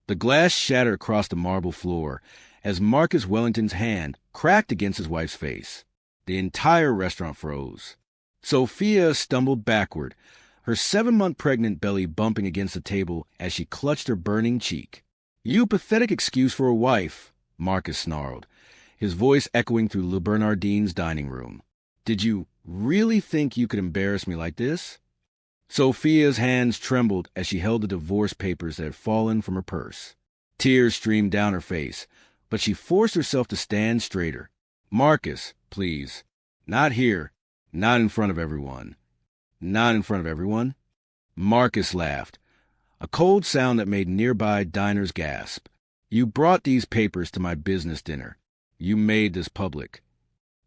The glass shattered across the marble floor as Marcus Wellington's hand cracked against his wife's face. The entire restaurant froze. Sophia stumbled backward, her 7-month pregnant belly bumping against the table as she clutched her burning cheek. "You pathetic excuse for a wife," Marcus snarled, his voice echoing through Le Bernardine's dining room. "Did you really think you could embarrass me like this?" Sophia's hands trembled as she held the divorce papers that had fallen from her purse. Tears streamed down her face, but she forced herself to stand straighter. "Marcus, please. Not here. Not in front of everyone." "Not in front of everyone?" Marcus laughed, a cold sound that made nearby diners gasp. "You brought these papers to my business dinner. You made this public."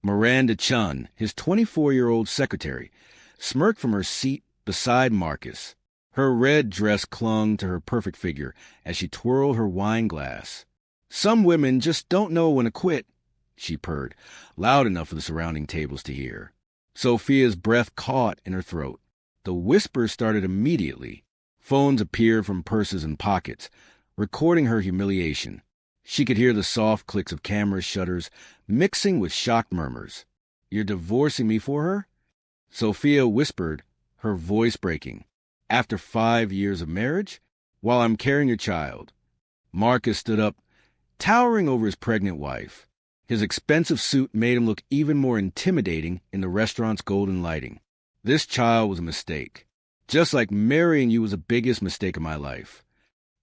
Miranda Chun, his 24-year-old secretary, smirked from her seat beside Marcus. Her red dress clung to her perfect figure as she twirled her wine glass. "Some women just don't know when to quit," she purred, loud enough for the surrounding tables to hear. Sophia's breath caught in her throat. The whisper started immediately. Phones appeared from purses and pockets, recording her humiliation. She could hear the soft clicks of camera shutters mixing with shocked murmurs. "You're divorcing me for her?" Sophia whispered, her voice breaking. "After 5 years of marriage? While I'm carrying your child." Marcus stood up, towering over his pregnant wife. His expensive suit made him look even more intimidating in the restaurant's golden lighting. "This child was a mistake. Just like marrying you was the biggest mistake of my life."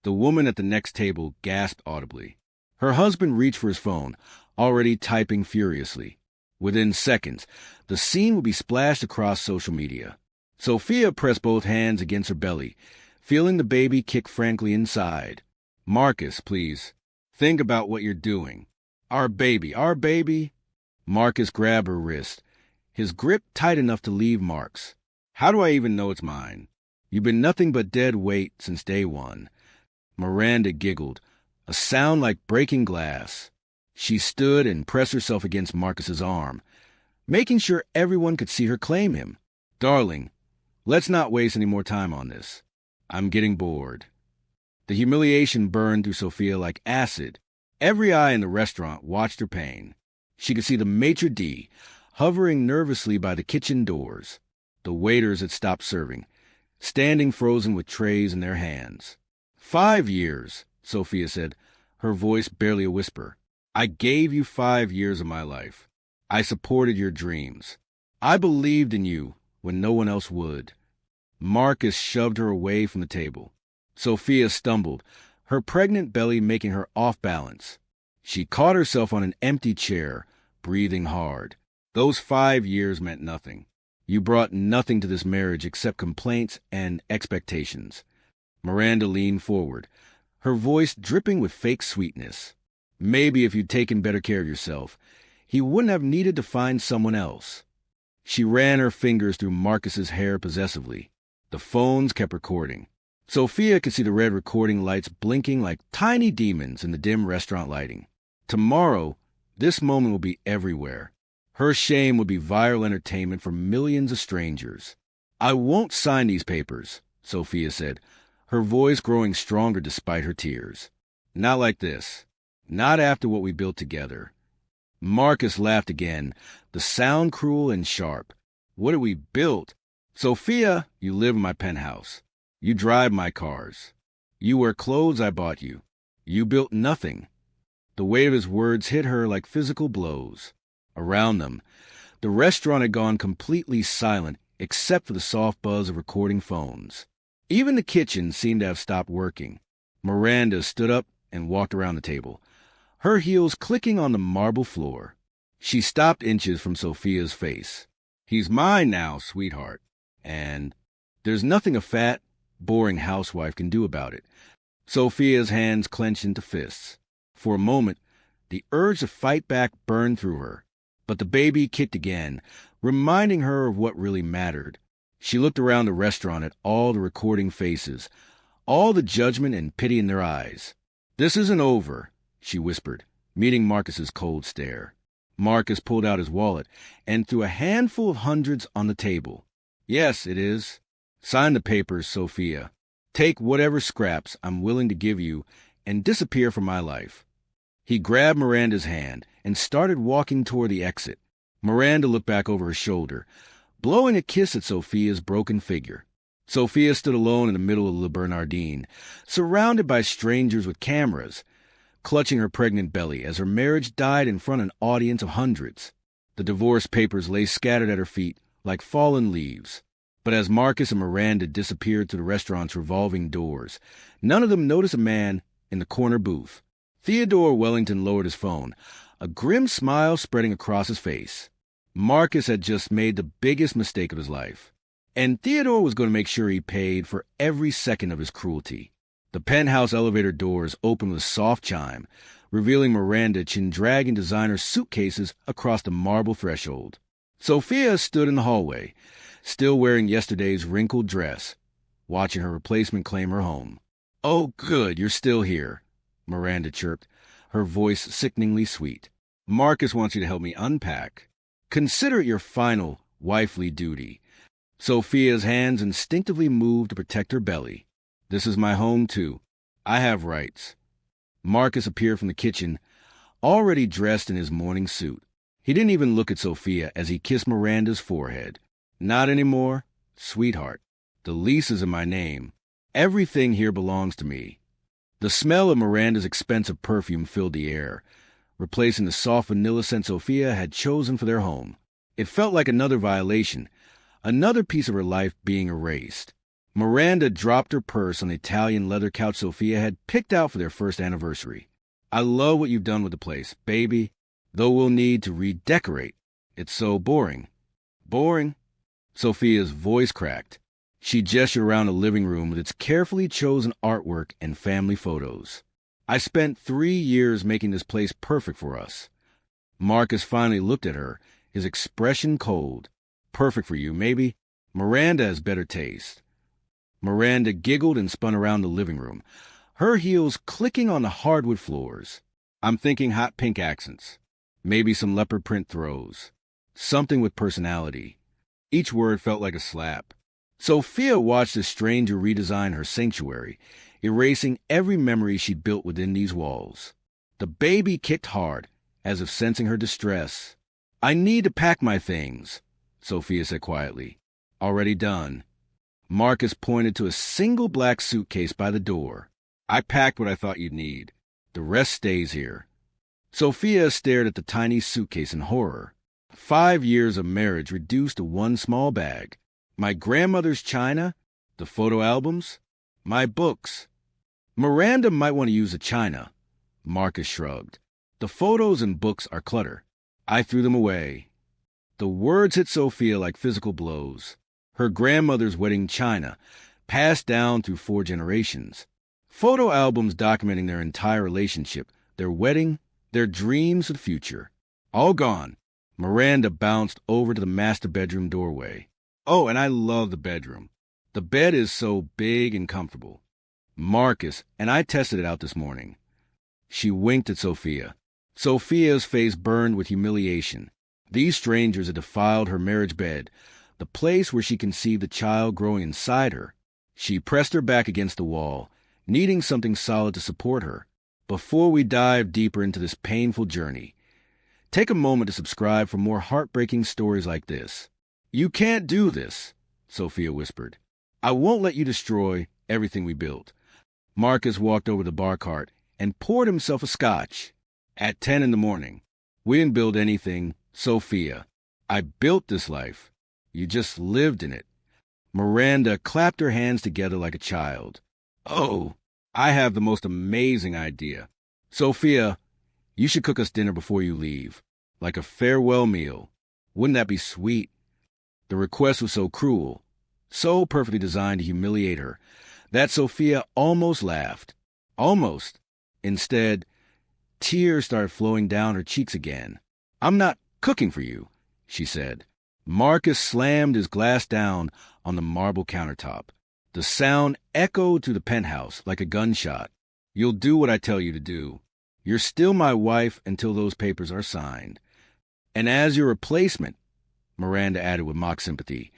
The woman at the next table gasped audibly. Her husband reached for his phone, already typing furiously. Within seconds, the scene would be splashed across social media. Sophia pressed both hands against her belly, feeling the baby kick frankly inside. "Marcus, please. Think about what you're doing. Our baby, our baby." Marcus grabbed her wrist, his grip tight enough to leave marks. "How do I even know it's mine? You've been nothing but dead weight since day one." Miranda giggled, a sound like breaking glass. She stood and pressed herself against Marcus's arm, making sure everyone could see her claim him. "Darling, let's not waste any more time on this. I'm getting bored." The humiliation burned through Sophia like acid. Every eye in the restaurant watched her pain. She could see the maitre d' hovering nervously by the kitchen doors. The waiters had stopped serving, standing frozen with trays in their hands. 5 years, Sophia said, her voice barely a whisper. "I gave you 5 years of my life. I supported your dreams. I believed in you when no one else would." Marcus shoved her away from the table. Sophia stumbled, her pregnant belly making her off balance. She caught herself on an empty chair, breathing hard. Those 5 years meant nothing. You brought nothing to this marriage except complaints and expectations. Miranda leaned forward, her voice dripping with fake sweetness. "Maybe if you'd taken better care of yourself, he wouldn't have needed to find someone else." She ran her fingers through Marcus's hair possessively. The phones kept recording. Sophia could see the red recording lights blinking like tiny demons in the dim restaurant lighting. Tomorrow, this moment will be everywhere. Her shame would be viral entertainment for millions of strangers. "I won't sign these papers," Sophia said, her voice growing stronger despite her tears. "Not like this. Not after what we built together." Marcus laughed again, the sound cruel and sharp. "What have we built? Sophia, you live in my penthouse. You drive my cars. You wear clothes I bought you. You built nothing." The weight of his words hit her like physical blows. Around them, the restaurant had gone completely silent except for the soft buzz of recording phones. Even the kitchen seemed to have stopped working. Miranda stood up and walked around the table, her heels clicking on the marble floor. She stopped inches from Sophia's face. "He's mine now, sweetheart. And there's nothing a fat, boring housewife can do about it." Sophia's hands clenched into fists. For a moment, the urge to fight back burned through her. But the baby kicked again, reminding her of what really mattered. She looked around the restaurant at all the recording faces, all the judgment and pity in their eyes. "This isn't over," she whispered, meeting Marcus's cold stare. Marcus pulled out his wallet and threw a handful of hundreds on the table. "Yes, it is. Sign the papers, Sophia. Take whatever scraps I'm willing to give you and disappear from my life. He grabbed Miranda's hand and started walking toward the exit. Miranda looked back over her shoulder, blowing a kiss at Sophia's broken figure. Sophia stood alone in the middle of Le Bernardin, surrounded by strangers with cameras, clutching her pregnant belly as her marriage died in front of an audience of hundreds. The divorce papers lay scattered at her feet like fallen leaves. But as Marcus and Miranda disappeared through the restaurant's revolving doors, none of them noticed a man in the corner booth. Theodore Wellington lowered his phone, a grim smile spreading across his face. Marcus had just made the biggest mistake of his life, and Theodore was going to make sure he paid for every second of his cruelty. The penthouse elevator doors opened with a soft chime, revealing Miranda chin-dragging designer suitcases across the marble threshold. Sophia stood in the hallway, still wearing yesterday's wrinkled dress, watching her replacement claim her home. "Oh, good, you're still here," Miranda chirped, her voice sickeningly sweet. "Marcus wants you to help me unpack. Consider it your final wifely duty." Sophia's hands instinctively moved to protect her belly. "This is my home, too. I have rights." Marcus appeared from the kitchen, already dressed in his morning suit. He didn't even look at Sophia as he kissed Miranda's forehead. "Not anymore, sweetheart. The lease is in my name. Everything here belongs to me." The smell of Miranda's expensive perfume filled the air, replacing the soft vanilla scent Sophia had chosen for their home. It felt like another violation, another piece of her life being erased. Miranda dropped her purse on the Italian leather couch Sophia had picked out for their first anniversary. "I love what you've done with the place, baby, though we'll need to redecorate. It's so boring." "Boring?" Sophia's voice cracked. She gestured around the living room with its carefully chosen artwork and family photos. "I spent 3 years making this place perfect for us." Marcus finally looked at her, his expression cold. "Perfect for you, maybe. Miranda has better taste." Miranda giggled and spun around the living room, her heels clicking on the hardwood floors. "I'm thinking hot pink accents. Maybe some leopard print throws. Something with personality." Each word felt like a slap. Sophia watched the stranger redesign her sanctuary, erasing every memory she'd built within these walls. The baby kicked hard, as if sensing her distress. "I need to pack my things," Sophia said quietly. "Already done." Marcus pointed to a single black suitcase by the door. "I packed what I thought you'd need. The rest stays here." Sophia stared at the tiny suitcase in horror. 5 years of marriage reduced to one small bag. My grandmother's china, the photo albums, my books. Miranda might want to use the china. Marcus shrugged. "The photos and books are clutter. I threw them away." The words hit Sophia like physical blows. Her grandmother's wedding china, passed down through 4 generations. Photo albums documenting their entire relationship, their wedding, their dreams of the future. All gone. Miranda bounced over to the master bedroom doorway. "Oh, and I love the bedroom. The bed is so big and comfortable. Marcus and I tested it out this morning." She winked at Sophia. Sophia's face burned with humiliation. These strangers had defiled her marriage bed, the place where she conceived the child growing inside her. She pressed her back against the wall, needing something solid to support her. Before we dive deeper into this painful journey, take a moment to subscribe for more heartbreaking stories like this. "You can't do this," Sophia whispered. "I won't let you destroy everything we built." Marcus walked over to the bar cart and poured himself a scotch. "At 10 in the morning. We didn't build anything, Sophia. I built this life. You just lived in it." Miranda clapped her hands together like a child. "Oh, I have the most amazing idea. Sophia, you should cook us dinner before you leave, like a farewell meal. Wouldn't that be sweet?" The request was so cruel, so perfectly designed to humiliate her, that Sophia almost laughed. Almost. Instead, tears started flowing down her cheeks again. "I'm not cooking for you," she said. Marcus slammed his glass down on the marble countertop. The sound echoed through the penthouse like a gunshot. "You'll do what I tell you to do. You're still my wife until those papers are signed. And as your replacement," Miranda added with mock sympathy,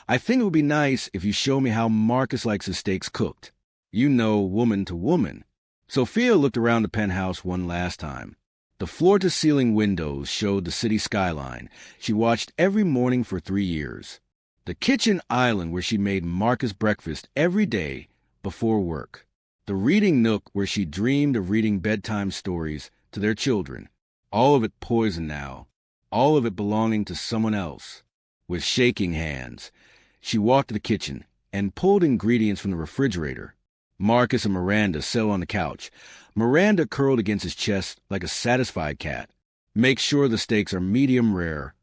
"I think it would be nice if you show me how Marcus likes his steaks cooked. You know, woman to woman." Sophia looked around the penthouse one last time. The floor-to-ceiling windows showed the city skyline she watched every morning for 3 years. The kitchen island where she made Marcus breakfast every day before work. The reading nook where she dreamed of reading bedtime stories to their children. All of it poisoned now. All of it belonging to someone else. With shaking hands, she walked to the kitchen and pulled ingredients from the refrigerator. Marcus and Miranda sat on the couch. Miranda curled against his chest like a satisfied cat. "Make sure the steaks are medium rare,"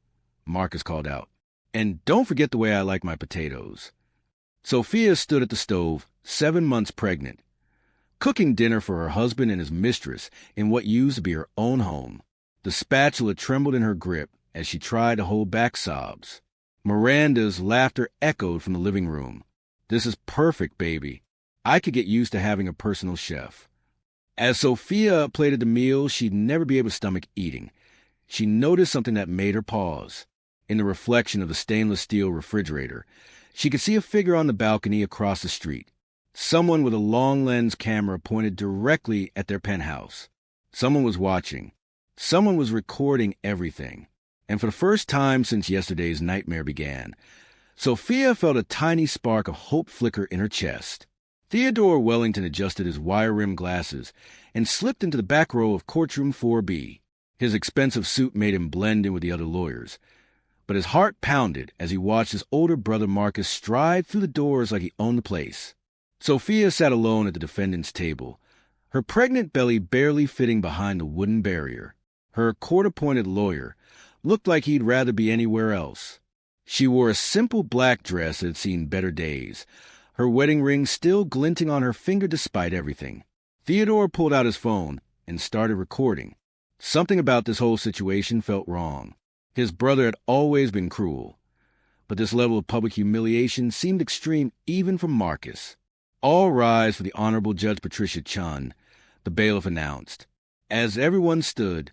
Marcus called out. "And don't forget the way I like my potatoes." Sophia stood at the stove, 7 months pregnant, cooking dinner for her husband and his mistress in what used to be her own home. The spatula trembled in her grip as she tried to hold back sobs. Miranda's laughter echoed from the living room. "This is perfect, baby. I could get used to having a personal chef." As Sophia plated the meal she'd never be able to stomach eating, she noticed something that made her pause. In the reflection of the stainless steel refrigerator, she could see a figure on the balcony across the street. Someone with a long-lens camera pointed directly at their penthouse. Someone was watching. Someone was recording everything. And for the first time since yesterday's nightmare began, Sophia felt a tiny spark of hope flicker in her chest. Theodore Wellington adjusted his wire-rimmed glasses and slipped into the back row of courtroom 4B. His expensive suit made him blend in with the other lawyers, but his heart pounded as he watched his older brother Marcus stride through the doors like he owned the place. Sophia sat alone at the defendant's table, her pregnant belly barely fitting behind the wooden barrier. Her court-appointed lawyer looked like he'd rather be anywhere else. She wore a simple black dress that had seen better days, her wedding ring still glinting on her finger despite everything. Theodore pulled out his phone and started recording. Something about this whole situation felt wrong. His brother had always been cruel, but this level of public humiliation seemed extreme even for Marcus. "All rise for the Honorable Judge Patricia Chun," the bailiff announced. As everyone stood,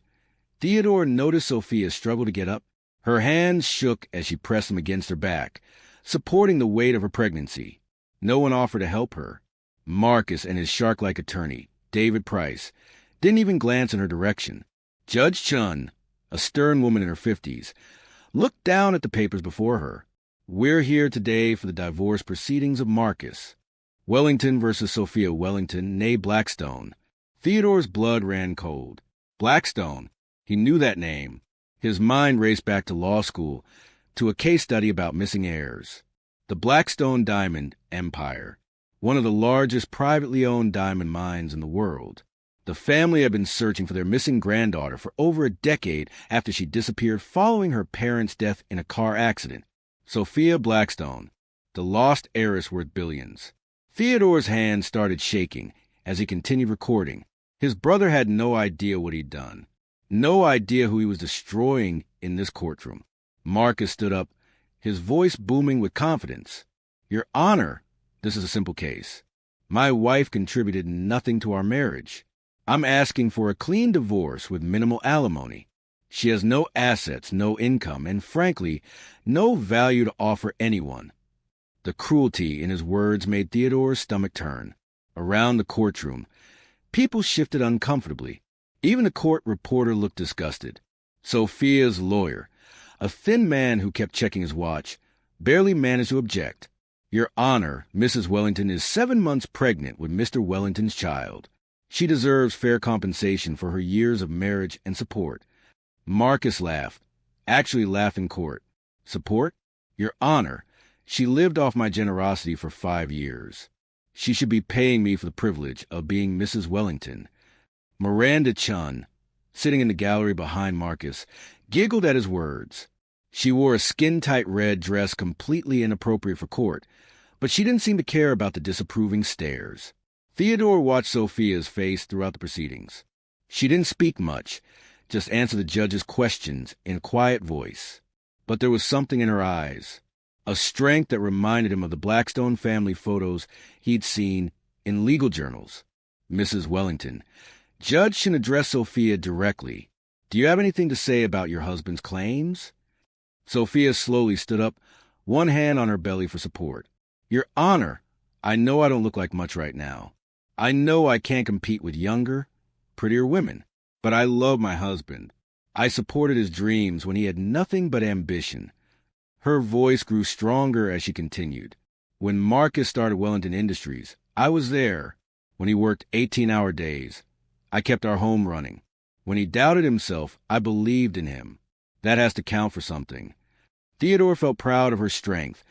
Theodore noticed Sophia struggle to get up. Her hands shook as she pressed them against her back, supporting the weight of her pregnancy. No one offered to help her. Marcus and his shark-like attorney, David Price, didn't even glance in her direction. Judge Chun, a stern woman in her 50s, looked down at the papers before her. "We're here today for the divorce proceedings of Marcus Wellington versus Sophia Wellington, née Blackstone." Theodore's blood ran cold. Blackstone. He knew that name. His mind raced back to law school, to a case study about missing heirs. The Blackstone Diamond Empire, one of the largest privately owned diamond mines in the world. The family had been searching for their missing granddaughter for over a decade after she disappeared following her parents' death in a car accident. Sophia Blackstone, the lost heiress worth billions. Theodore's hand started shaking as he continued recording. His brother had no idea what he'd done. No idea who he was destroying in this courtroom. Marcus stood up, his voice booming with confidence. "Your Honor, this is a simple case. My wife contributed nothing to our marriage. I'm asking for a clean divorce with minimal alimony. She has no assets, no income, and frankly, no value to offer anyone." The cruelty in his words made Theodore's stomach turn. Around the courtroom, people shifted uncomfortably. Even the court reporter looked disgusted. Sophia's lawyer, a thin man who kept checking his watch, barely managed to object. "Your Honor, Mrs. Wellington is 7 months pregnant with Mr. Wellington's child. She deserves fair compensation for her years of marriage and support." Marcus laughed, actually laughed in court. "Support? Your Honor, she lived off my generosity for 5 years. She should be paying me for the privilege of being Mrs. Wellington." Miranda Chun, sitting in the gallery behind Marcus, giggled at his words. She wore a skin-tight red dress completely inappropriate for court, but she didn't seem to care about the disapproving stares. Theodore watched Sophia's face throughout the proceedings. She didn't speak much, just answer the judge's questions in a quiet voice. But there was something in her eyes, a strength that reminded him of the Blackstone family photos he'd seen in legal journals. "Mrs. Wellington, Judge should address Sophia directly. Do you have anything to say about your husband's claims?" Sophia slowly stood up, one hand on her belly for support. "Your Honor, I know I don't look like much right now. I know I can't compete with younger, prettier women, but I love my husband. I supported his dreams when he had nothing but ambition. Her voice grew stronger as she continued. When Marcus started Wellington Industries, I was there. When he worked 18-hour days, I kept our home running. When he doubted himself, I believed in him. That has to count for something. Theodore felt proud of her strength.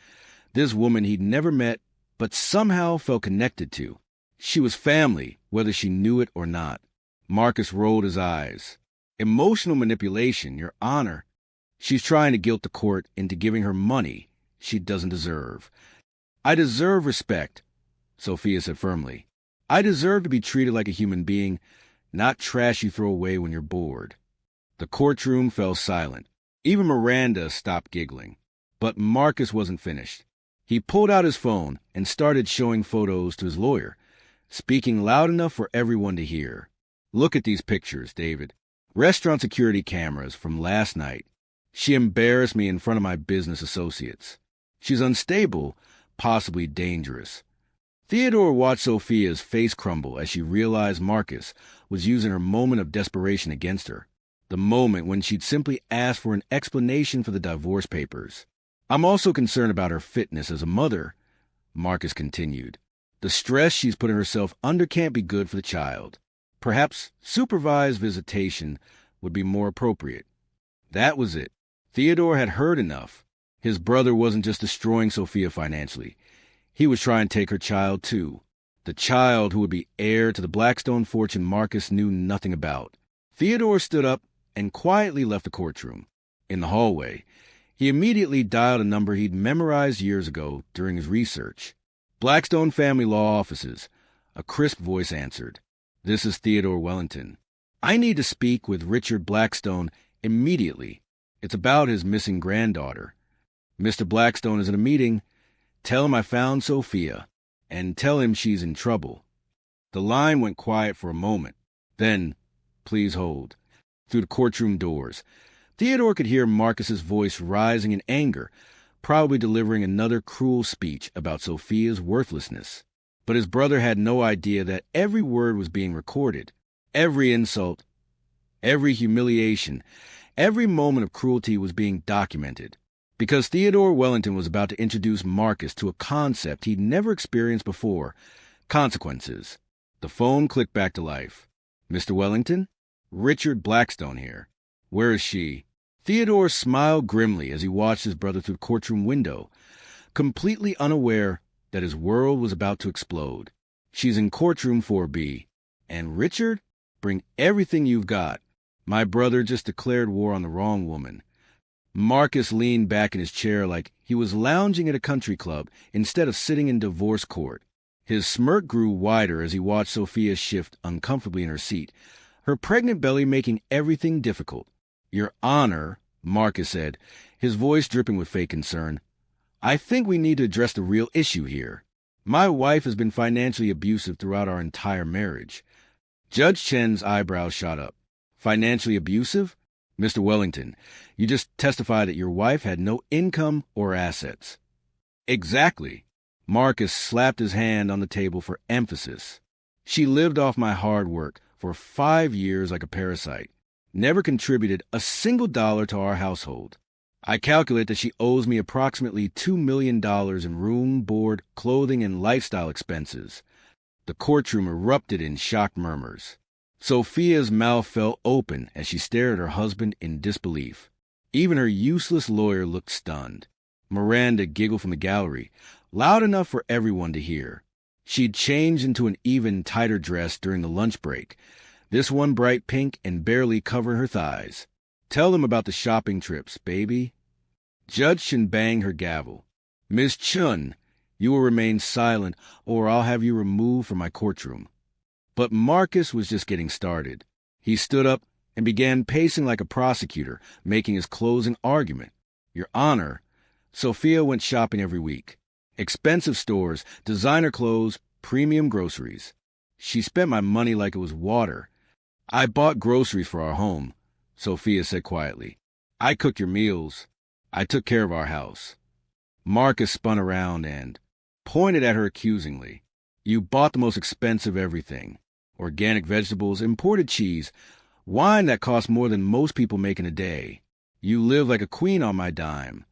This woman he'd never met, but somehow felt connected to. She was family, whether she knew it or not. Marcus rolled his eyes. Emotional manipulation, Your Honor. She's trying to guilt the court into giving her money she doesn't deserve. I deserve respect, Sophia said firmly. I deserve to be treated like a human being, not trash you throw away when you're bored. The courtroom fell silent. Even Miranda stopped giggling. But Marcus wasn't finished. He pulled out his phone and started showing photos to his lawyer, speaking loud enough for everyone to hear. Look at these pictures, David. Restaurant security cameras from last night. She embarrassed me in front of my business associates. She's unstable, possibly dangerous. Theodore watched Sophia's face crumble as she realized Marcus was using her moment of desperation against her. The moment when she'd simply asked for an explanation for the divorce papers. I'm also concerned about her fitness as a mother, Marcus continued. The stress she's putting herself under can't be good for the child. Perhaps supervised visitation would be more appropriate. That was it. Theodore had heard enough. His brother wasn't just destroying Sophia financially. He was trying to take her child, too. The child who would be heir to the Blackstone fortune Marcus knew nothing about. Theodore stood up and quietly left the courtroom. In the hallway, he immediately dialed a number he'd memorized years ago during his research. Blackstone Family Law Offices. A crisp voice answered. This is Theodore Wellington. I need to speak with Richard Blackstone immediately. It's about his missing granddaughter. Mr. Blackstone is in a meeting. Tell him I found Sophia, and tell him she's in trouble. The line went quiet for a moment. Then, please hold. Through the courtroom doors, Theodore could hear Marcus's voice rising in anger, probably delivering another cruel speech about Sophia's worthlessness. But his brother had no idea that every word was being recorded. Every insult, every humiliation, every moment of cruelty was being documented. Because Theodore Wellington was about to introduce Marcus to a concept he'd never experienced before, consequences. The phone clicked back to life. Mr. Wellington? Richard Blackstone here. Where is she? Theodore smiled grimly as he watched his brother through the courtroom window, completely unaware that his world was about to explode. She's in courtroom 4B. And Richard? Bring everything you've got. My brother just declared war on the wrong woman. Marcus leaned back in his chair like he was lounging at a country club instead of sitting in divorce court. His smirk grew wider as he watched Sophia shift uncomfortably in her seat, her pregnant belly making everything difficult. Your Honor, Marcus said, his voice dripping with fake concern, I think we need to address the real issue here. My wife has been financially abusive throughout our entire marriage. Judge Chen's eyebrows shot up. Financially abusive? Mr. Wellington, you just testified that your wife had no income or assets. Exactly. Marcus slapped his hand on the table for emphasis. She lived off my hard work for 5 years like a parasite, never contributed a single dollar to our household. I calculate that she owes me approximately $2 million in room, board, clothing, and lifestyle expenses. The courtroom erupted in shocked murmurs. Sophia's mouth fell open as she stared at her husband in disbelief. Even her useless lawyer looked stunned. Miranda giggled from the gallery, loud enough for everyone to hear. She'd changed into an even tighter dress during the lunch break, this one bright pink and barely covering her thighs. Tell them about the shopping trips, baby. Judge Chen banged her gavel. Miss Chun, you will remain silent, or I'll have you removed from my courtroom. But Marcus was just getting started. He stood up and began pacing like a prosecutor, making his closing argument. Your Honor, Sophia went shopping every week. Expensive stores, designer clothes, premium groceries. She spent my money like it was water. I bought groceries for our home, Sophia said quietly. I cooked your meals. I took care of our house. Marcus spun around and pointed at her accusingly. You bought the most expensive everything. Organic vegetables, imported cheese, wine that costs more than most people make in a day. You live like a queen on my dime.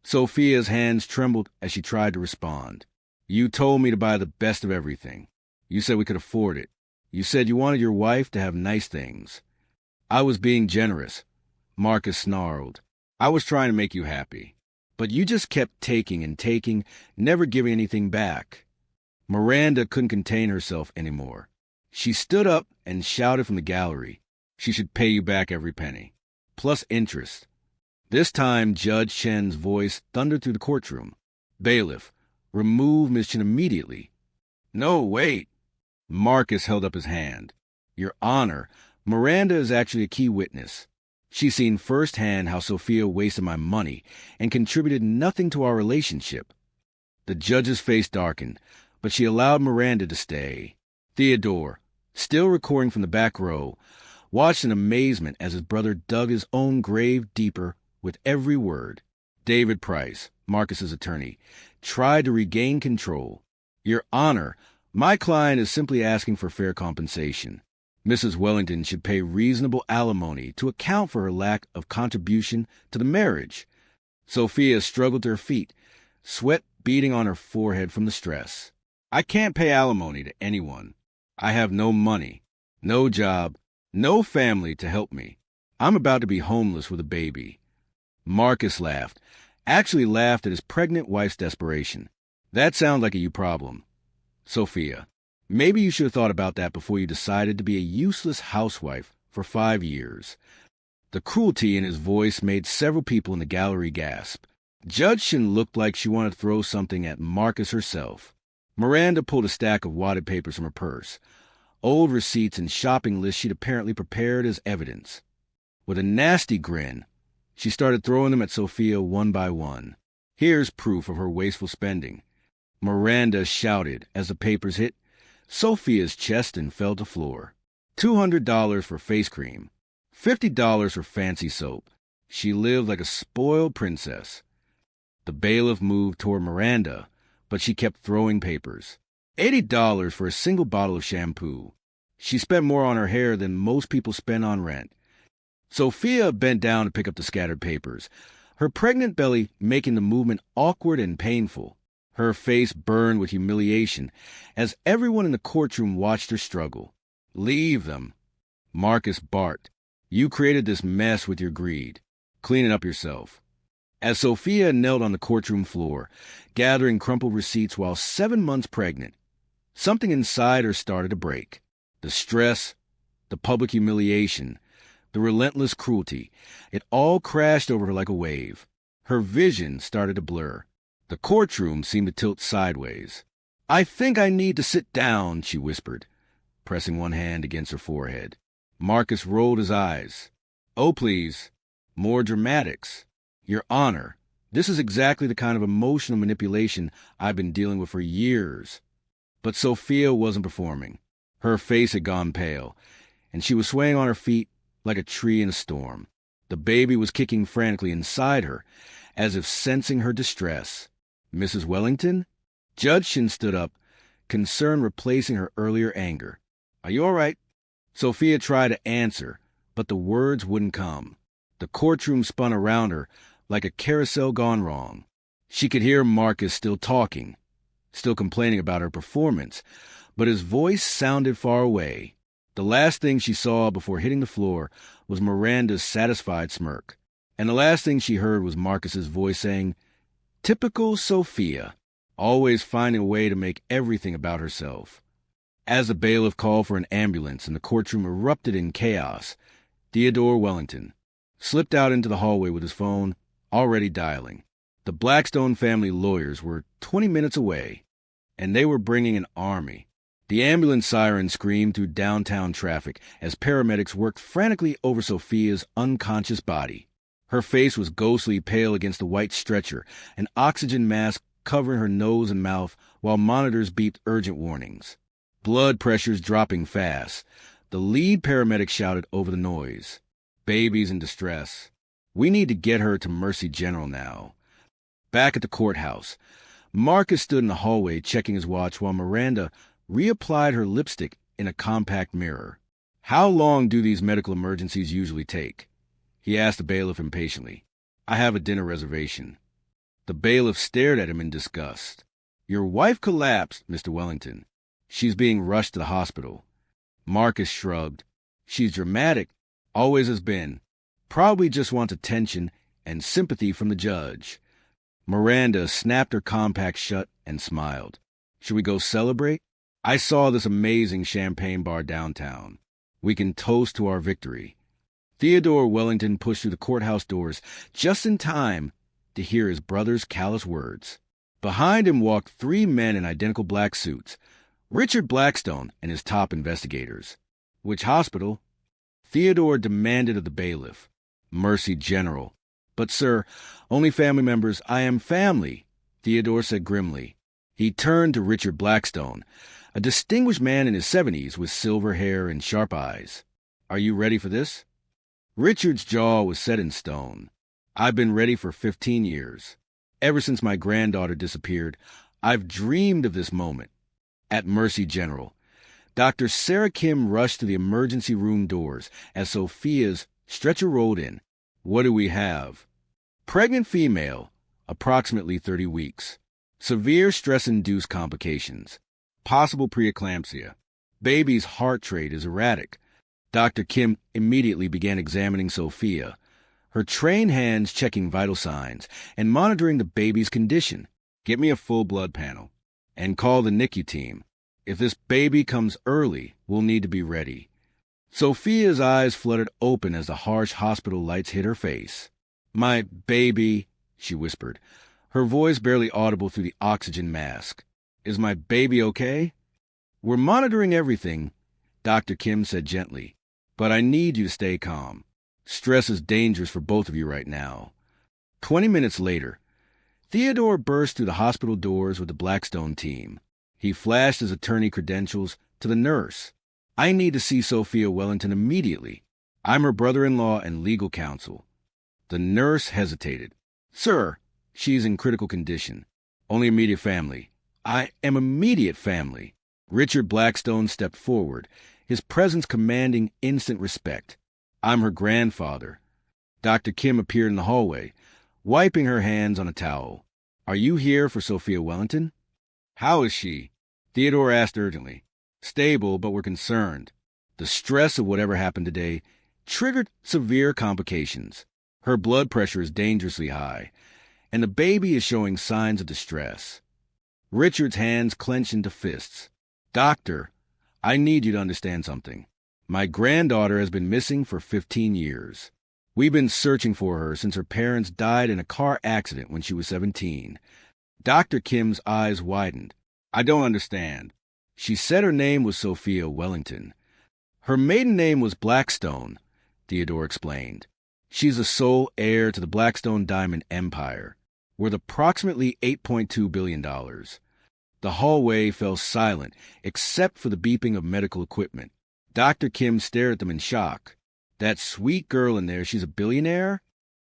Sophia's hands trembled as she tried to respond. You told me to buy the best of everything. You said we could afford it. You said you wanted your wife to have nice things. I was being generous, Marcus snarled. I was trying to make you happy. But you just kept taking and taking, never giving anything back. Miranda couldn't contain herself anymore. She stood up and shouted from the gallery. She should pay you back every penny, plus interest. This time, Judge Chen's voice thundered through the courtroom. Bailiff, remove Miss Chen immediately. No, wait. Marcus held up his hand. Your Honor, Miranda is actually a key witness. She's seen firsthand how Sophia wasted my money and contributed nothing to our relationship. The judge's face darkened, but she allowed Miranda to stay. Theodore, still recording from the back row, watched in amazement as his brother dug his own grave deeper with every word. David Price, Marcus's attorney, tried to regain control. Your Honor, my client is simply asking for fair compensation. Mrs. Wellington should pay reasonable alimony to account for her lack of contribution to the marriage. Sophia struggled to her feet, sweat beading on her forehead from the stress. I can't pay alimony to anyone. I have no money, no job, no family to help me. I'm about to be homeless with a baby. Marcus laughed, actually laughed at his pregnant wife's desperation. That sounds like a you problem. Sophia, maybe you should have thought about that before you decided to be a useless housewife for 5 years. The cruelty in his voice made several people in the gallery gasp. Judge Shin looked like she wanted to throw something at Marcus herself. Miranda pulled a stack of wadded papers from her purse, old receipts and shopping lists she'd apparently prepared as evidence. With a nasty grin, she started throwing them at Sophia one by one. Here's proof of her wasteful spending. Miranda shouted as the papers hit Sophia's chest and fell to the floor. $200 for face cream. $50 for fancy soap. She lived like a spoiled princess. The bailiff moved toward Miranda, but she kept throwing papers. $80 for a single bottle of shampoo. She spent more on her hair than most people spend on rent. Sophia bent down to pick up the scattered papers, her pregnant belly making the movement awkward and painful. Her face burned with humiliation as everyone in the courtroom watched her struggle. Leave them. Marcus barked. You created this mess with your greed. Clean it up yourself. As Sophia knelt on the courtroom floor, gathering crumpled receipts while 7 months pregnant, something inside her started to break. The stress, the public humiliation, the relentless cruelty, it all crashed over her like a wave. Her vision started to blur. The courtroom seemed to tilt sideways. I think I need to sit down, she whispered, pressing one hand against her forehead. Marcus rolled his eyes. Oh, please. More dramatics. Your Honor, this is exactly the kind of emotional manipulation I've been dealing with for years. But Sophia wasn't performing. Her face had gone pale, and she was swaying on her feet like a tree in a storm. The baby was kicking frantically inside her, as if sensing her distress. Mrs. Wellington? Judge Shin stood up, concern replacing her earlier anger. Are you all right? Sophia tried to answer, but the words wouldn't come. The courtroom spun around her like a carousel gone wrong. She could hear Marcus still talking, still complaining about her performance, but his voice sounded far away. The last thing she saw before hitting the floor was Miranda's satisfied smirk, and the last thing she heard was Marcus's voice saying, Typical Sophia, always finding a way to make everything about herself. As the bailiff called for an ambulance and the courtroom erupted in chaos, Theodore Wellington slipped out into the hallway with his phone already dialing. The Blackstone family lawyers were 20 minutes away, and they were bringing an army. The ambulance siren screamed through downtown traffic as paramedics worked frantically over Sophia's unconscious body. Her face was ghostly pale against the white stretcher, an oxygen mask covering her nose and mouth while monitors beeped urgent warnings. Blood pressures dropping fast. The lead paramedic shouted over the noise. Baby's in distress. We need to get her to Mercy General now. Back at the courthouse, Marcus stood in the hallway checking his watch while Miranda reapplied her lipstick in a compact mirror. "How long do these medical emergencies usually take?" he asked the bailiff impatiently. "I have a dinner reservation." The bailiff stared at him in disgust. "Your wife collapsed, Mr. Wellington. She's being rushed to the hospital." Marcus shrugged. "She's dramatic, always has been. Probably just wants attention and sympathy from the judge." Miranda snapped her compact shut and smiled. "Should we go celebrate? I saw this amazing champagne bar downtown. We can toast to our victory." Theodore Wellington pushed through the courthouse doors just in time to hear his brother's callous words. Behind him walked 3 men in identical black suits, Richard Blackstone and his top investigators. "Which hospital?" Theodore demanded of the bailiff. "Mercy General." "But, sir, only family members." "I am family," Theodore said grimly. He turned to Richard Blackstone, a distinguished man in his 70s with silver hair and sharp eyes. "Are you ready for this?" Richard's jaw was set in stone. "I've been ready for 15 years. Ever since my granddaughter disappeared, I've dreamed of this moment." At Mercy General, Dr. Sarah Kim rushed to the emergency room doors as Sophia's stretcher rolled in. "What do we have?" "Pregnant female, approximately 30 weeks. Severe stress-induced complications. Possible preeclampsia. Baby's heart rate is erratic." Dr. Kim immediately began examining Sophia, her trained hands checking vital signs and monitoring the baby's condition. "Get me a full blood panel. And call the NICU team. If this baby comes early, we'll need to be ready." Sophia's eyes fluttered open as the harsh hospital lights hit her face. "My baby," she whispered, her voice barely audible through the oxygen mask. "Is my baby okay?" "We're monitoring everything," Dr. Kim said gently, "but I need you to stay calm. Stress is dangerous for both of you right now." 20 minutes later, Theodore burst through the hospital doors with the Blackstone team. He flashed his attorney credentials to the nurse. "I need to see Sophia Wellington immediately. I'm her brother-in-law and legal counsel." The nurse hesitated. "Sir, she's in critical condition. Only immediate family." "I am immediate family." Richard Blackstone stepped forward, his presence commanding instant respect. "I'm her grandfather." Dr. Kim appeared in the hallway, wiping her hands on a towel. "Are you here for Sophia Wellington?" "How is she?" Theodore asked urgently. "Stable, but we're concerned. The stress of whatever happened today triggered severe complications. Her blood pressure is dangerously high, and the baby is showing signs of distress." Richard's hands clenched into fists. "Doctor, I need you to understand something. My granddaughter has been missing for 15 years. We've been searching for her since her parents died in a car accident when she was 17. Dr. Kim's eyes widened. "I don't understand." "She said her name was Sophia Wellington. Her maiden name was Blackstone," Theodore explained. "She's the sole heir to the Blackstone Diamond Empire, worth approximately $8.2 billion. The hallway fell silent, except for the beeping of medical equipment. Dr. Kim stared at them in shock. "That sweet girl in there, she's a billionaire?"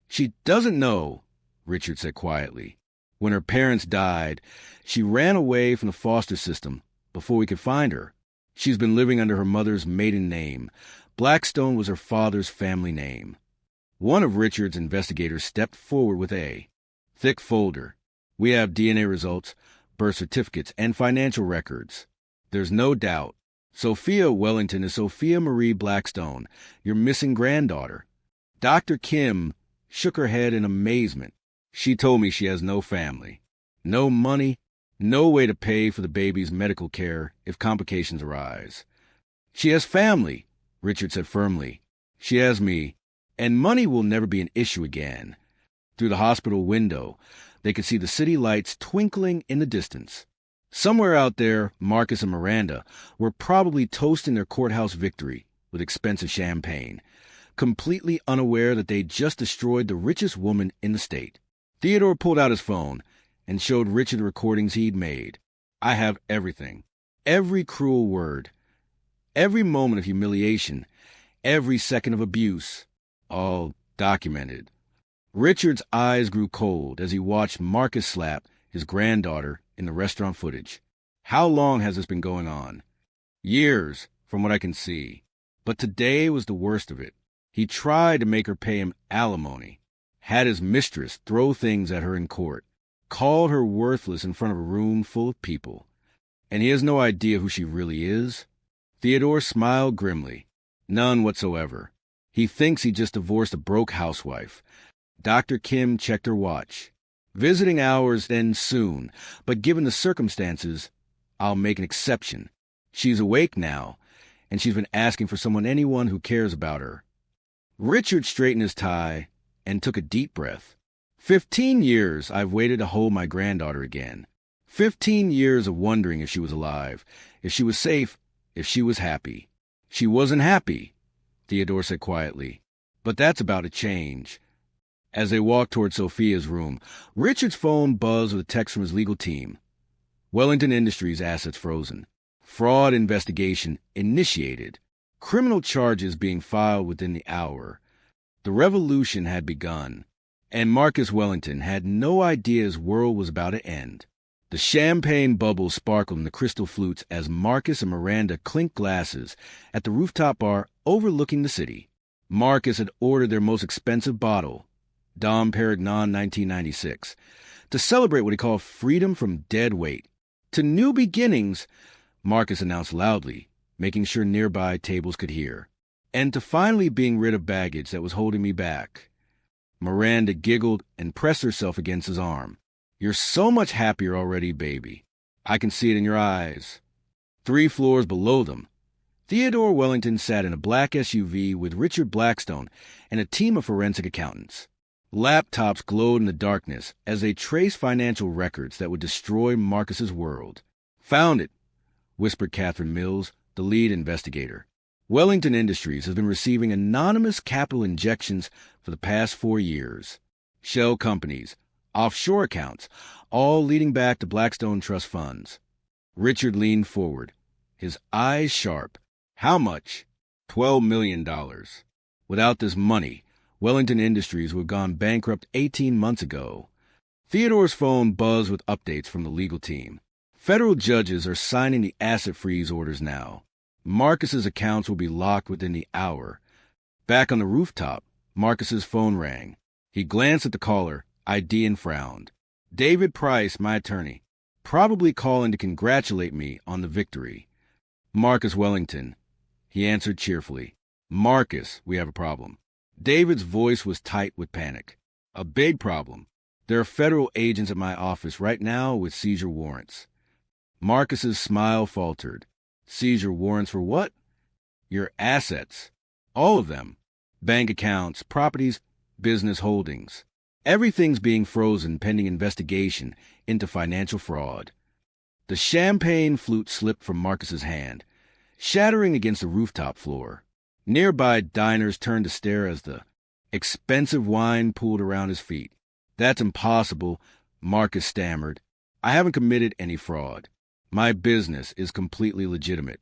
"She doesn't know," Richard said quietly. "When her parents died, she ran away from the foster system before we could find her. She's been living under her mother's maiden name. Blackstone was her father's family name." One of Richard's investigators stepped forward with a thick folder. "We have DNA results, birth certificates, and financial records. There's no doubt. Sophia Wellington is Sophia Marie Blackstone, your missing granddaughter." Dr. Kim shook her head in amazement. "She told me she has no family, no money, no way to pay for the baby's medical care if complications arise." "She has family," Richard said firmly. "She has me, and money will never be an issue again." Through the hospital window, they could see the city lights twinkling in the distance. Somewhere out there, Marcus and Miranda were probably toasting their courthouse victory with expensive champagne, completely unaware that they'd just destroyed the richest woman in the state. Theodore pulled out his phone and showed Richard the recordings he'd made. "I have everything. Every cruel word. Every moment of humiliation. Every second of abuse. All documented." Richard's eyes grew cold as he watched Marcus slap his granddaughter, in the restaurant footage. How long has this been going on? Years, from what I can see. But today was the worst of it. He tried to make her pay him alimony, had his mistress throw things at her in court, called her worthless in front of a room full of people. And he has no idea who she really is? Theodore smiled grimly. None whatsoever. He thinks he just divorced a broke housewife. Dr. Kim checked her watch. Visiting hours end soon, but given the circumstances, I'll make an exception. She's awake now, and she's been asking for anyone who cares about her. Richard straightened his tie and took a deep breath. 15 years I've waited to hold my granddaughter again. 15 years of wondering if she was alive, if she was safe, if she was happy. She wasn't happy, Theodore said quietly. But that's about to change. As they walked toward Sophia's room, Richard's phone buzzed with a text from his legal team. Wellington Industries assets frozen. Fraud investigation initiated. Criminal charges being filed within the hour. The revolution had begun, and Marcus Wellington had no idea his world was about to end. The champagne bubbles sparkled in the crystal flutes as Marcus and Miranda clinked glasses at the rooftop bar overlooking the city. Marcus had ordered their most expensive bottle, Dom Perignon 1996, to celebrate what he called freedom from dead weight. To new beginnings, Marcus announced loudly, making sure nearby tables could hear. And to finally being rid of baggage that was holding me back. Miranda giggled and pressed herself against his arm. You're so much happier already, baby. I can see it in your eyes. 3 floors below them, Theodore Wellington sat in a black SUV with Richard Blackstone and a team of forensic accountants. Laptops glowed in the darkness as they traced financial records that would destroy Marcus's world. Found it, whispered Catherine Mills, the lead investigator. Wellington Industries has been receiving anonymous capital injections for the past 4 years. Shell companies, offshore accounts, all leading back to Blackstone Trust funds. Richard leaned forward, his eyes sharp. How much? $12 million. Without this money, Wellington Industries would have gone bankrupt 18 months ago. Theodore's phone buzzed with updates from the legal team. Federal judges are signing the asset freeze orders now. Marcus's accounts will be locked within the hour. Back on the rooftop, Marcus's phone rang. He glanced at the caller, ID, and frowned. David Price, my attorney. Probably calling to congratulate me on the victory. Marcus Wellington. He answered cheerfully. Marcus, we have a problem. David's voice was tight with panic. A big problem. There are federal agents at my office right now with seizure warrants. Marcus's smile faltered. Seizure warrants for what? Your assets. All of them. Bank accounts, properties, business holdings. Everything's being frozen pending investigation into financial fraud. The champagne flute slipped from Marcus's hand, shattering against the rooftop floor. Nearby diners turned to stare as the expensive wine pooled around his feet. That's impossible, Marcus stammered. I haven't committed any fraud. My business is completely legitimate.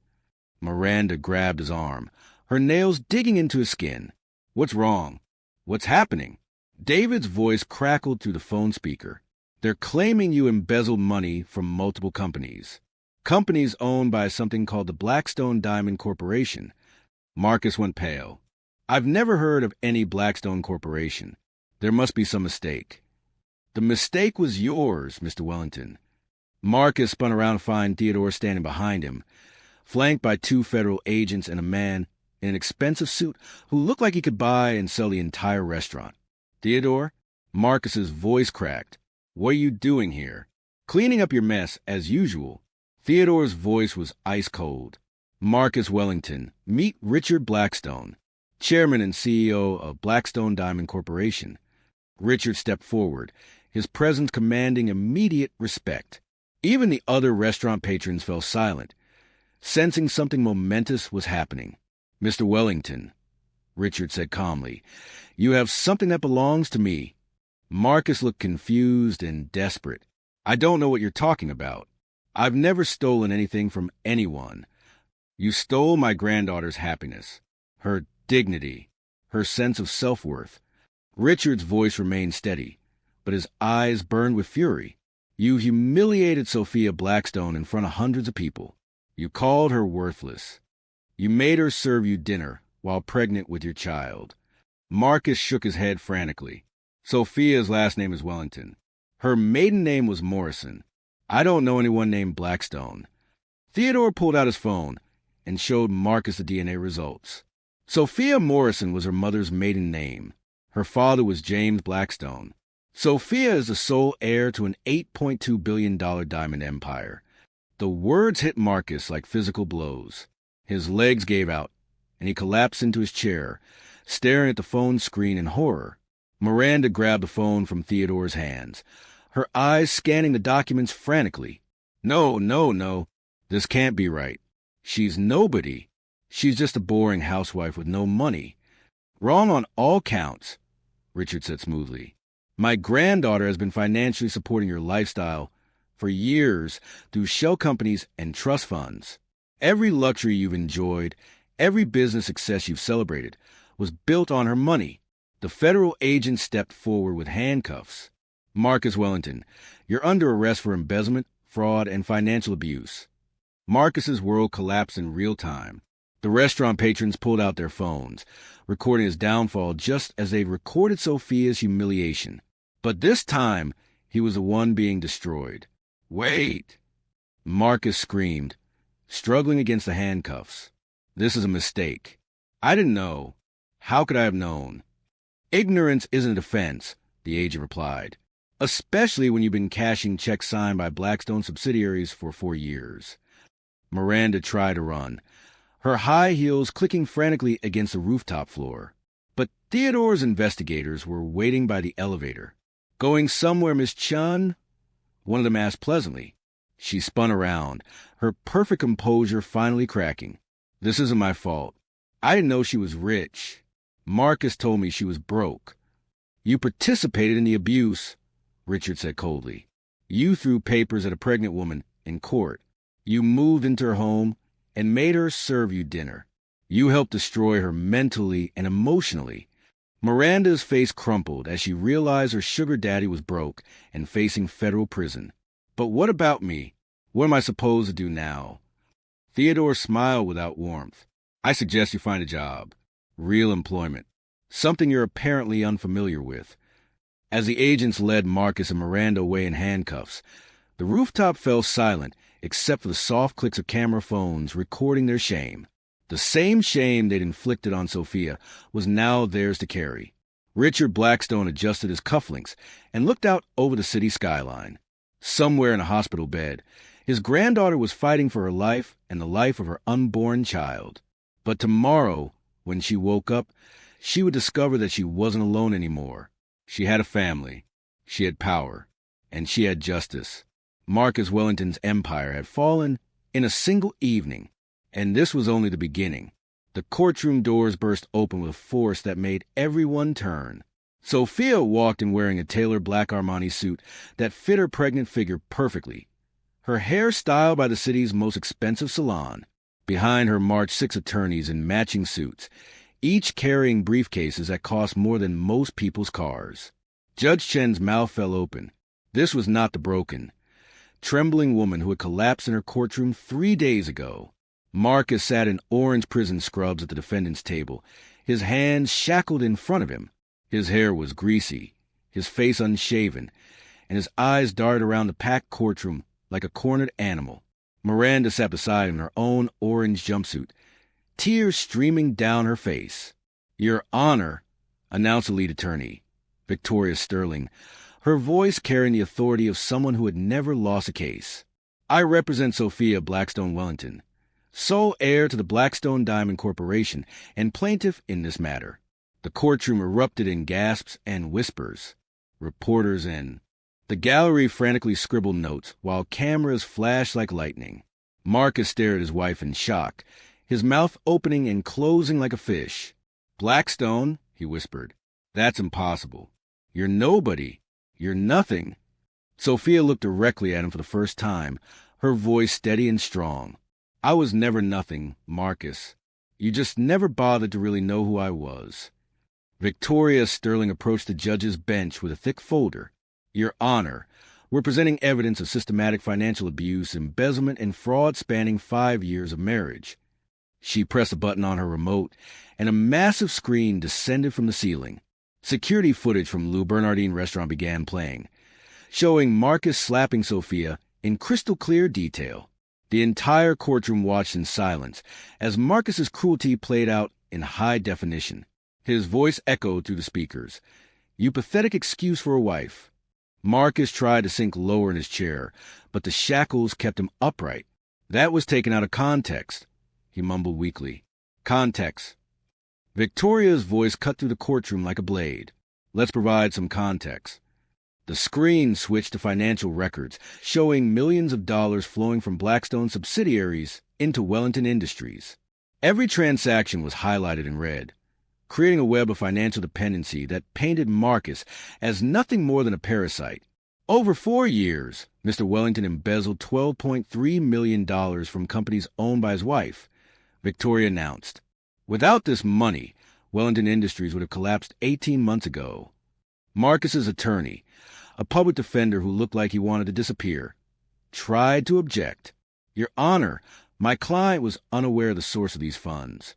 Miranda grabbed his arm, her nails digging into his skin. What's wrong? What's happening? David's voice crackled through the phone speaker. They're claiming you embezzled money from multiple companies. Companies owned by something called the Blackstone Diamond Corporation. Marcus went pale. I've never heard of any Blackstone Corporation. There must be some mistake. The mistake was yours, Mr. Wellington. Marcus spun around to find Theodore standing behind him, flanked by 2 federal agents and a man in an expensive suit who looked like he could buy and sell the entire restaurant. Theodore? Marcus's voice cracked. What are you doing here? Cleaning up your mess, as usual. Theodore's voice was ice cold. Marcus Wellington, meet Richard Blackstone, chairman and CEO of Blackstone Diamond Corporation. Richard stepped forward, his presence commanding immediate respect. Even the other restaurant patrons fell silent, sensing something momentous was happening. Mr. Wellington, Richard said calmly, you have something that belongs to me. Marcus looked confused and desperate. I don't know what you're talking about. I've never stolen anything from anyone. You stole my granddaughter's happiness, her dignity, her sense of self-worth. Richard's voice remained steady, but his eyes burned with fury. You humiliated Sophia Blackstone in front of hundreds of people. You called her worthless. You made her serve you dinner while pregnant with your child. Marcus shook his head frantically. Sophia's last name is Wellington. Her maiden name was Morrison. I don't know anyone named Blackstone. Theodore pulled out his phone and showed Marcus the DNA results. Sophia Morrison was her mother's maiden name. Her father was James Blackstone. Sophia is the sole heir to an $8.2 billion diamond empire. The words hit Marcus like physical blows. His legs gave out, and he collapsed into his chair, staring at the phone screen in horror. Miranda grabbed the phone from Theodore's hands, her eyes scanning the documents frantically. No. This can't be right. She's nobody. She's just a boring housewife with no money. Wrong on all counts, Richard said smoothly. My granddaughter has been financially supporting your lifestyle for years through shell companies and trust funds. Every luxury you've enjoyed, every business success you've celebrated, was built on her money. The federal agent stepped forward with handcuffs. Marcus Wellington, you're under arrest for embezzlement, fraud, and financial abuse. Marcus's world collapsed in real time. The restaurant patrons pulled out their phones, recording his downfall just as they recorded Sophia's humiliation. But this time, he was the one being destroyed. Wait! Marcus screamed, struggling against the handcuffs. This is a mistake. I didn't know. How could I have known? Ignorance isn't a defense, the agent replied, especially when you've been cashing checks signed by Blackstone subsidiaries for 4 years. Miranda tried to run, her high heels clicking frantically against the rooftop floor. But Theodore's investigators were waiting by the elevator. Going somewhere, Miss Chun? One of them asked pleasantly. She spun around, her perfect composure finally cracking. This isn't my fault. I didn't know she was rich. Marcus told me she was broke. You participated in the abuse, Richard said coldly. You threw papers at a pregnant woman in court. You moved into her home and made her serve you dinner. You helped destroy her mentally and emotionally. Miranda's face crumpled as she realized her sugar daddy was broke and facing federal prison. But what about me? What am I supposed to do now? Theodore smiled without warmth. I suggest you find a job. Real employment. Something you're apparently unfamiliar with. As the agents led Marcus and Miranda away in handcuffs, the rooftop fell silent except for the soft clicks of camera phones recording their shame. The same shame they'd inflicted on Sophia was now theirs to carry. Richard Blackstone adjusted his cufflinks and looked out over the city skyline. Somewhere in a hospital bed, his granddaughter was fighting for her life and the life of her unborn child. But tomorrow, when she woke up, she would discover that she wasn't alone anymore. She had a family, she had power, and she had justice. Marcus Wellington's empire had fallen in a single evening, and this was only the beginning. The courtroom doors burst open with a force that made everyone turn. Sophia walked in wearing a tailored black Armani suit that fit her pregnant figure perfectly. Her hair styled by the city's most expensive salon. Behind her marched 6 attorneys in matching suits, each carrying briefcases that cost more than most people's cars. Judge Chen's mouth fell open. This was not the broken, trembling woman who had collapsed in her courtroom 3 days ago. Marcus sat in orange prison scrubs at the defendant's table, his hands shackled in front of him. His hair was greasy, his face unshaven, and his eyes darted around the packed courtroom like a cornered animal. Miranda sat beside him in her own orange jumpsuit, tears streaming down her face. Your Honor, announced the lead attorney, Victoria Sterling, her voice carrying the authority of someone who had never lost a case. I represent Sophia Blackstone Wellington, sole heir to the Blackstone Diamond Corporation and plaintiff in this matter. The courtroom erupted in gasps and whispers. Reporters in. The gallery frantically scribbled notes while cameras flashed like lightning. Marcus stared at his wife in shock, his mouth opening and closing like a fish. Blackstone, he whispered. That's impossible. You're nobody. You're nothing. Sophia looked directly at him for the first time, her voice steady and strong. I was never nothing, Marcus. You just never bothered to really know who I was. Victoria Sterling approached the judge's bench with a thick folder. Your Honor, We're presenting evidence of systematic financial abuse, embezzlement, and fraud spanning 5 years of marriage. She pressed a button on her remote, and a massive screen descended from the ceiling. Security footage from Lou Bernardine restaurant began playing, showing Marcus slapping Sophia in crystal clear detail. The entire courtroom watched in silence as Marcus's cruelty played out in high definition. His voice echoed through the speakers. "You pathetic excuse for a wife." Marcus tried to sink lower in his chair, but the shackles kept him upright. "That was taken out of context," he mumbled weakly. "Context." Victoria's voice cut through the courtroom like a blade. "Let's provide some context." The screen switched to financial records, showing millions of dollars flowing from Blackstone subsidiaries into Wellington Industries. Every transaction was highlighted in red, creating a web of financial dependency that painted Marcus as nothing more than a parasite. Over 4 years, Mr. Wellington embezzled $12.3 million from companies owned by his wife, Victoria announced. Without this money, Wellington Industries would have collapsed 18 months ago. Marcus's attorney, a public defender who looked like he wanted to disappear, tried to object. "Your Honor, my client was unaware of the source of these funds."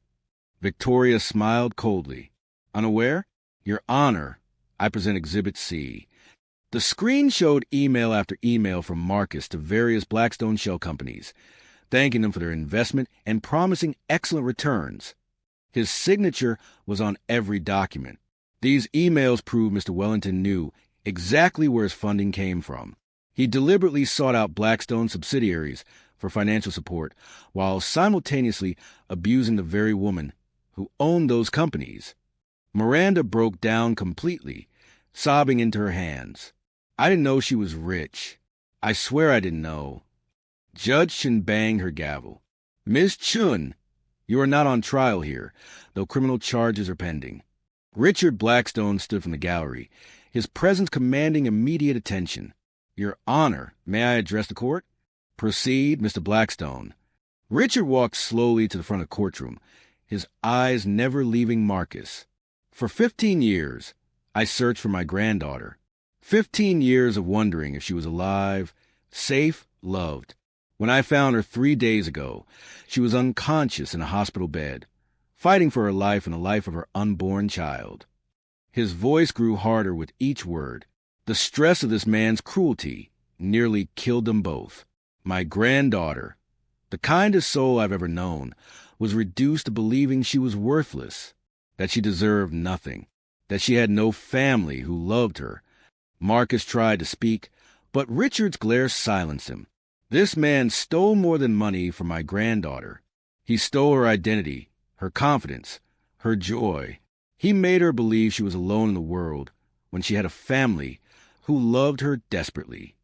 Victoria smiled coldly. "Unaware? Your Honor, I present Exhibit C." The screen showed email after email from Marcus to various Blackstone shell companies, thanking them for their investment and promising excellent returns. His signature was on every document. These emails proved Mr. Wellington knew exactly where his funding came from. He deliberately sought out Blackstone subsidiaries for financial support while simultaneously abusing the very woman who owned those companies. Miranda broke down completely, sobbing into her hands. "I didn't know she was rich. I swear I didn't know." Judge Chun banged her gavel. "Ms. Chun, you are not on trial here, though criminal charges are pending." Richard Blackstone stood from the gallery, his presence commanding immediate attention. "Your Honor, may I address the court?" "Proceed, Mr. Blackstone." Richard walked slowly to the front of the courtroom, his eyes never leaving Marcus. "For 15 years, I searched for my granddaughter. 15 years of wondering if she was alive, safe, loved. When I found her 3 days ago, she was unconscious in a hospital bed, fighting for her life and the life of her unborn child." His voice grew harder with each word. The stress of this man's cruelty nearly killed them both. "My granddaughter, the kindest soul I've ever known, was reduced to believing she was worthless, that she deserved nothing, that she had no family who loved her." Marcus tried to speak, but Richard's glare silenced him. "This man stole more than money from my granddaughter. He stole her identity, her confidence, her joy. He made her believe she was alone in the world when she had a family who loved her desperately."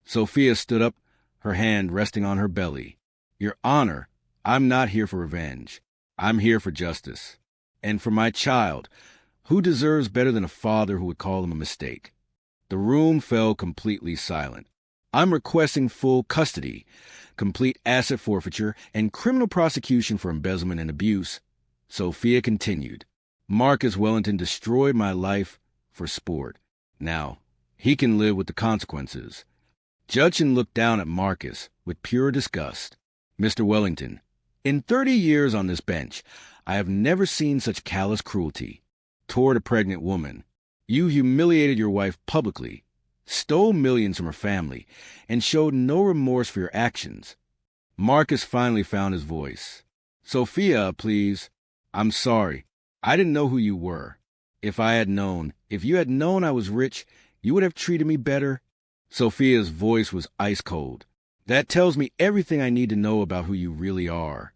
Sophia stood up, her hand resting on her belly. "Your Honor, I'm not here for revenge. I'm here for justice. And for my child, who deserves better than a father who would call him a mistake." The room fell completely silent. "I'm requesting full custody, complete asset forfeiture, and criminal prosecution for embezzlement and abuse." Sophia continued. "Marcus Wellington destroyed my life for sport. Now, he can live with the consequences." Judson looked down at Marcus with pure disgust. "Mr. Wellington, in 30 years on this bench, I have never seen such callous cruelty toward a pregnant woman. You humiliated your wife publicly, stole millions from her family, and showed no remorse for your actions." Marcus finally found his voice. "Sophia, please. I'm sorry. I didn't know who you were. If you had known I was rich, you would have treated me better." Sophia's voice was ice cold. "That tells me everything I need to know about who you really are."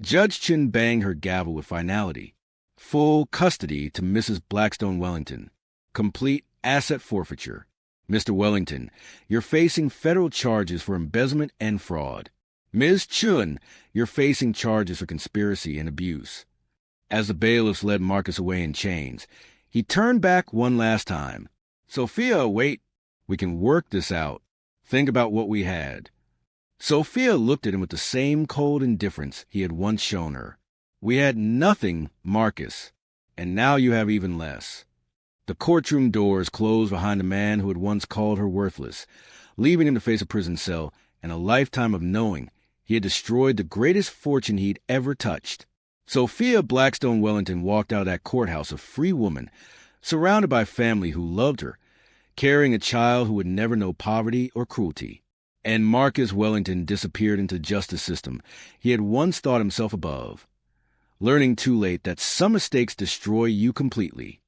Judge Chin banged her gavel with finality. "Full custody to Mrs. Blackstone Wellington. Complete asset forfeiture. Mr. Wellington, you're facing federal charges for embezzlement and fraud. Ms. Chun, you're facing charges for conspiracy and abuse." As the bailiffs led Marcus away in chains, he turned back one last time. "Sophia, wait. We can work this out. Think about what we had." Sophia looked at him with the same cold indifference he had once shown her. "We had nothing, Marcus, and now you have even less." The courtroom doors closed behind the man who had once called her worthless, leaving him to face a prison cell and a lifetime of knowing he had destroyed the greatest fortune he'd ever touched. Sophia Blackstone Wellington walked out of that courthouse a free woman, surrounded by family who loved her, carrying a child who would never know poverty or cruelty. And Marcus Wellington disappeared into the justice system he had once thought himself above, learning too late that some mistakes destroy you completely.